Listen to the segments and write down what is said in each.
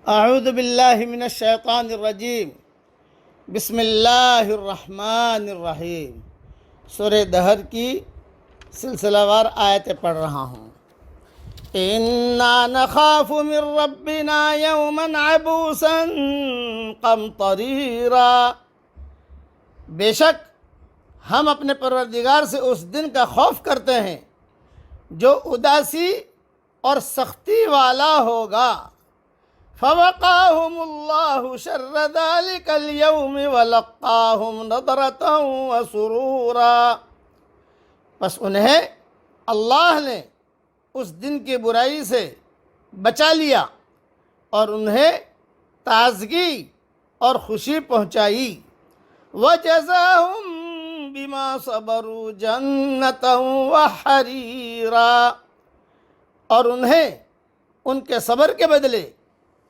اعوذ باللہ من الشیطان الرجیم، بسم اللہ الرحمن الرحیم۔ سورہ دہر کی سلسلہ وار آیتیں پڑھ رہا ہوں۔ اِنَّا نَخَافُ مِن رَبِّنَا يَوْمًا عَبُوسًا قَمْطَرِيرًا، بے شک ہم اپنے پروردگار سے اس دن کا خوف کرتے ہیں جو اداسی اور سختی والا ہوگا۔ فَوَقَاهُمُ اللَّهُ شَرَّ ذَلِكَ الْيَوْمِ وَلَقَّاهُمْ نَضْرَةً وَسُرُورًا، پس انہیں اللہ نے اس دن کی برائی سے بچا لیا اور انہیں تازگی اور خوشی پہنچائی۔ وَجَزَاهُمْ بِمَا صَبَرُوا جَنَّةً وَحَرِيرًا، اور انہیں ان کے صبر کے بدلے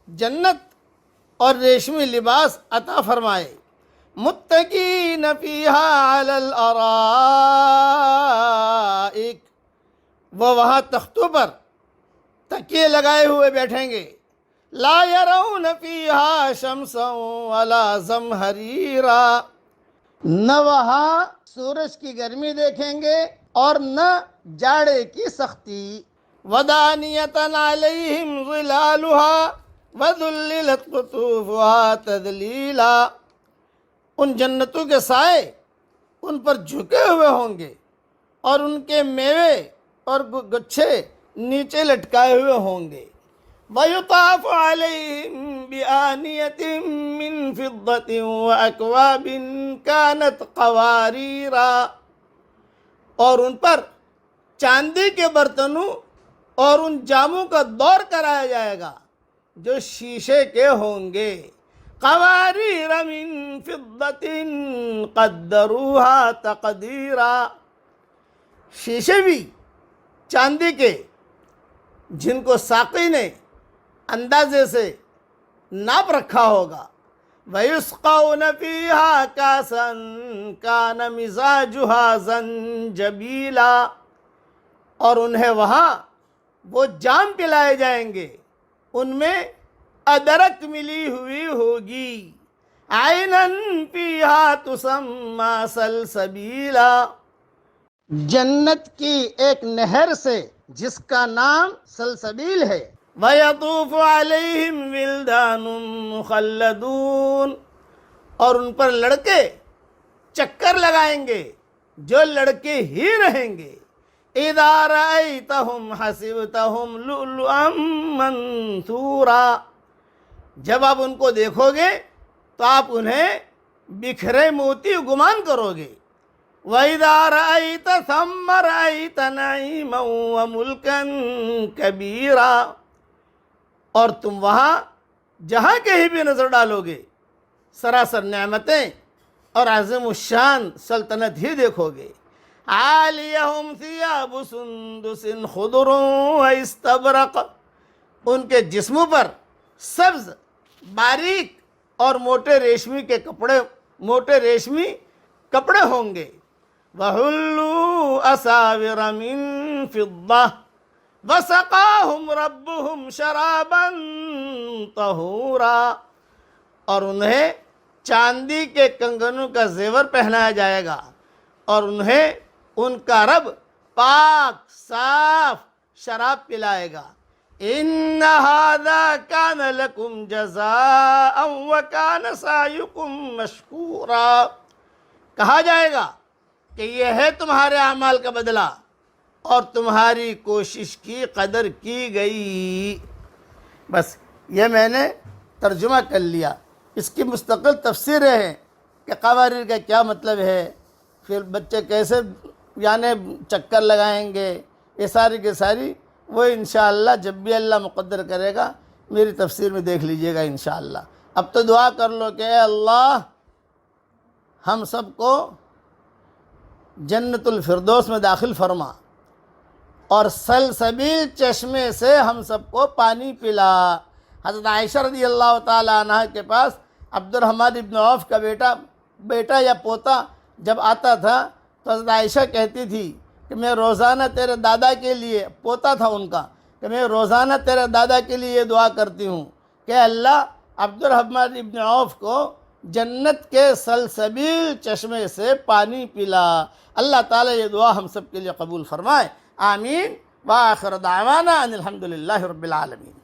جنت اور ریشمی لباس عطا فرمائے۔ متکئین فیہا علی الارائک، وہ وہاں تختوں پر تکیے لگائے ہوئے بیٹھیں گے۔ لا یرون فیہا شمسا ولا زمہریرا، نہ وہاں سورج کی گرمی دیکھیں گے اور نہ جاڑے کی سختی۔ ودانیۃ علیہم ظلالها وذللت قطوفها تذلیلا، ان جنتوں کے سائے ان پر جھکے ہوئے ہوں گے اور ان کے میوے اور گچھے نیچے لٹکائے ہوئے ہوں گے۔ وَيُطَافُ عَلَيْهِمْ بِآنِيَةٍ مِّن فِضَّةٍ وَأَكْوَابٍ كَانَتْ قَوَارِيرًا، اور ان پر چاندی کے برتنوں اور ان جاموں کا دور کرایا جائے گا جو شیشے کے ہوں گے۔ قواریر من فضۃ قدروها تقدیرا، شیشے بھی چاندی کے جن کو ساقی نے اندازے سے ناپ رکھا ہوگا۔ وَيُسْقَوْنَ فِيهَا كَأْسًا كَانَ مِزَاجُهَا زَنْجَبِيلًا، اور انہیں وہاں وہ جام پلائے جائیں گے ان میں ادرک ملی ہوئی ہوگی۔ عَيْنًا فِيهَا تُسَمَّى سَلْسَبِيلًا، جنت کی ایک نہر سے جس کا نام سلسبیل ہے۔ وَيَطُوفُ عَلَيْهِمْ وِلْدَانٌ مُخَلَّدُونَ، اور ان پر لڑکے چکر لگائیں گے جو لڑکے ہی رہیں گے۔ اِذَا رَأَيْتَهُمْ حَسِبْتَهُمْ لُؤْلُؤًا مَّنثُورًا، جب آپ ان کو دیکھو گے تو آپ انہیں بکھرے موتی گمان کرو گے۔ وَإِذَا رَأَيْتَ ثَمَّ رَأَيْتَ نَعِيمًا وَمُلْكًا كَبِيرًا، اور تم وہاں جہاں کہیں بھی نظر ڈالو گے سراسر نعمتیں اور عظیم الشان سلطنت ہی دیکھو گے۔ عَالِيَهُمْ ثِيَابُ سُنْدُسٍ خُضْرٌ وَإِسْتَبْرَقٍ، ان کے جسموں پر سبز باریک اور موٹے ریشمی کپڑے ہوں گے۔ وَحُلُّوا أَسَاوِرَ مِن فِضَّةٍ وَسَقَاهُمْ رَبُّهُمْ شَرَابًا طَهُورًا، اور انہیں چاندی کے کنگنوں کا زیور پہنایا جائے گا اور انہیں ان کا رب پاک صاف شراب پلائے گا۔ إِنَّ هَذَا كَانَ لَكُمْ جَزَاءً وَكَانَ سَعْيُكُمْ مَشْكُورًا، کہا جائے گا کہ یہ ہے تمہارے اعمال کا بدلہ اور تمہاری کوشش کی قدر کی گئی۔ بس یہ میں نے ترجمہ کر لیا۔ اس کی مستقل تفسیریں ہیں کہ قواریر کا کیا مطلب ہے، پھر بچے کیسے یعنی چکر لگائیں گے، یہ ساری کی ساری وہ انشاءاللہ جب بھی اللہ مقدر کرے گا میری تفسیر میں دیکھ لیجئے گا انشاءاللہ۔ اب تو دعا کر لو کہ اے اللہ ہم سب کو جنت الفردوس میں داخل فرما اور سلسبیل چشمے سے ہم سب کو پانی پلا۔ حضرت عائشہ رضی اللہ تعالیٰ عنہ کے پاس عبد الرحمن ابن عوف کا بیٹا یا پوتا جب آتا تھا تو حضرت عائشہ کہتی تھی کہ میں روزانہ تیرے دادا کے لیے، پوتا تھا ان کا، کہ میں روزانہ تیرے دادا کے لیے یہ دعا کرتی ہوں کہ اللہ عبد الرحمن ابن عوف کو جنت کے سلسبیل چشمے سے پانی پلا۔ اللہ تعالیٰ یہ دعا ہم سب کے لیے قبول فرمائے، آمین۔ وآخر دعوانا ان الحمدللہ رب العالمین۔